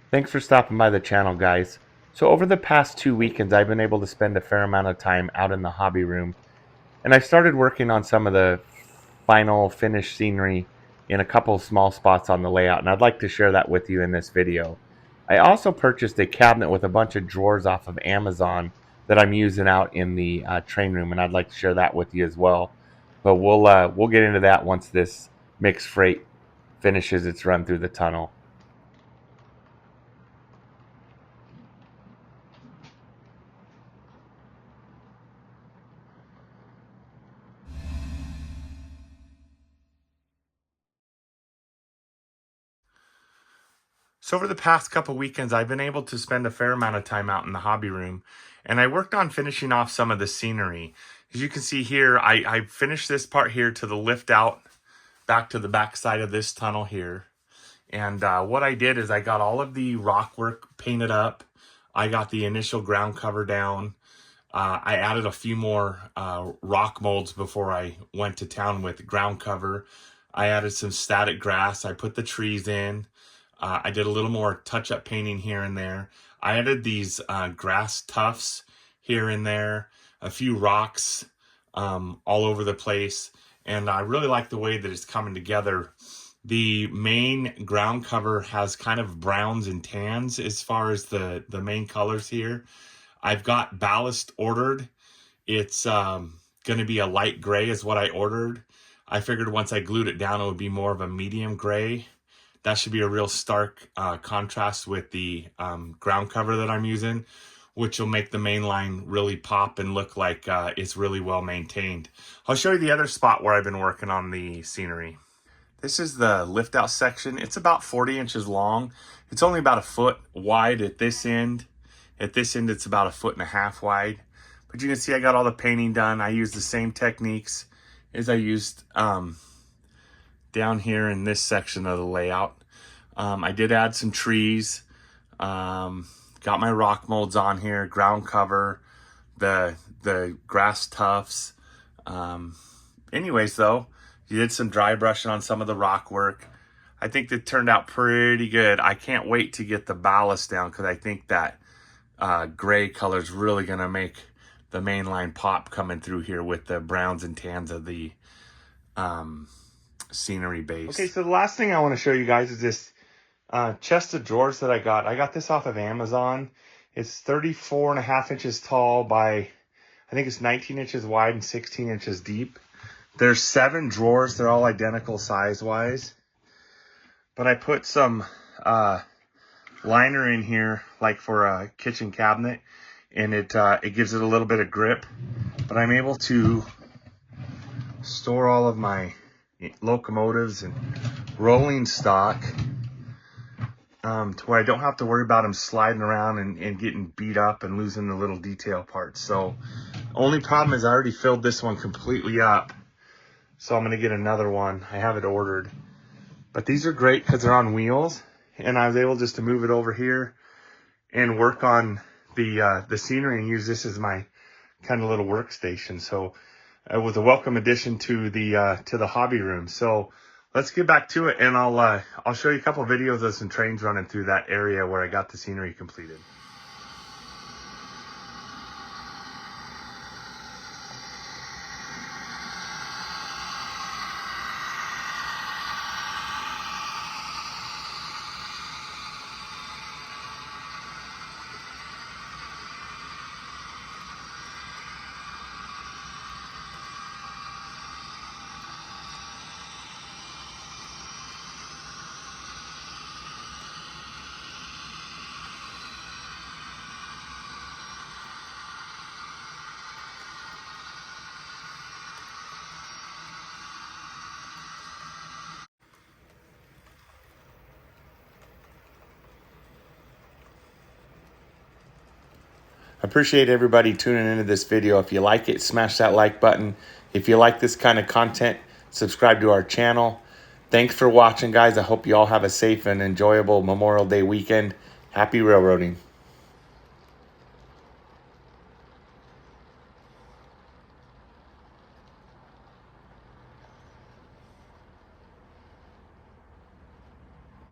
Thanks for stopping by the channel, guys. So over the past 2 weekends, I've been able to spend a fair amount of time out in the hobby room, and I started working on some of the final finished scenery in a couple of small spots on the layout, and I'd like to share that with you in this video. I also purchased a cabinet with a bunch of drawers off of Amazon that I'm using out in the train room, and I'd like to share that with you as well. But we'll get into that once this mixed freight finishes its run through the tunnel. So over the past couple weekends, I've been able to spend a fair amount of time out in the hobby room, and I worked on finishing off some of the scenery. As you can see here, I finished this part here to the lift out back to the back side of this tunnel here. And what I did is I got all of the rock work painted up. I got the initial ground cover down. I added a few more rock molds before I went to town with ground cover. I added some static grass. I put the trees in. I did a little more touch-up painting here and there. I added these grass tufts here and there, a few rocks all over the place, and I really like the way that it's coming together. The main ground cover has kind of browns and tans as far as the main colors here. I've got ballast ordered. It's going to be a light gray is what I ordered. I figured once I glued it down, it would be more of a medium gray. That should be a real stark contrast with the ground cover that I'm using, which will make the main line really pop and look like it's really well maintained. I'll show you the other spot where I've been working on the scenery. This is the lift out section. It's about 40 inches long. It's only about a foot wide at this end. At this end, it's about 1.5 feet wide. But you can see I got all the painting done. I used the same techniques as I used down here in this section of the layout. I did add some trees. Got my rock molds on here, ground cover, the grass tufts. Anyways, though, you did some dry brushing on some of the rock work. I think that turned out pretty good. I can't wait to get the ballast down because I think that gray color is really going to make the main line pop coming through here with the browns and tans of the scenery base. Okay, so the last thing I want to show you guys is this chest of drawers that I got. I got this off of Amazon. It's 34.5 inches tall by, I think it's 19 inches wide and 16 inches deep. There's 7 drawers. They're all identical size-wise. But I put some liner in here, like for a kitchen cabinet, and it gives it a little bit of grip. But I'm able to store all of my locomotives and rolling stock to where I don't have to worry about them sliding around and getting beat up and losing the little detail parts. So only problem is I already filled this one completely up. So I'm going to get another one. I have it ordered. But these are great because they're on wheels. And I was able just to move it over here and work on the scenery and use this as my kind of little workstation. So it was a welcome addition to the hobby room. So let's get back to it, and I'll show you a couple of videos of some trains running through that area where I got the scenery completed. I appreciate everybody tuning into this video. If you like it, smash that like button. If you like this kind of content, subscribe to our channel. Thanks for watching, guys. I hope you all have a safe and enjoyable Memorial Day weekend. Happy railroading.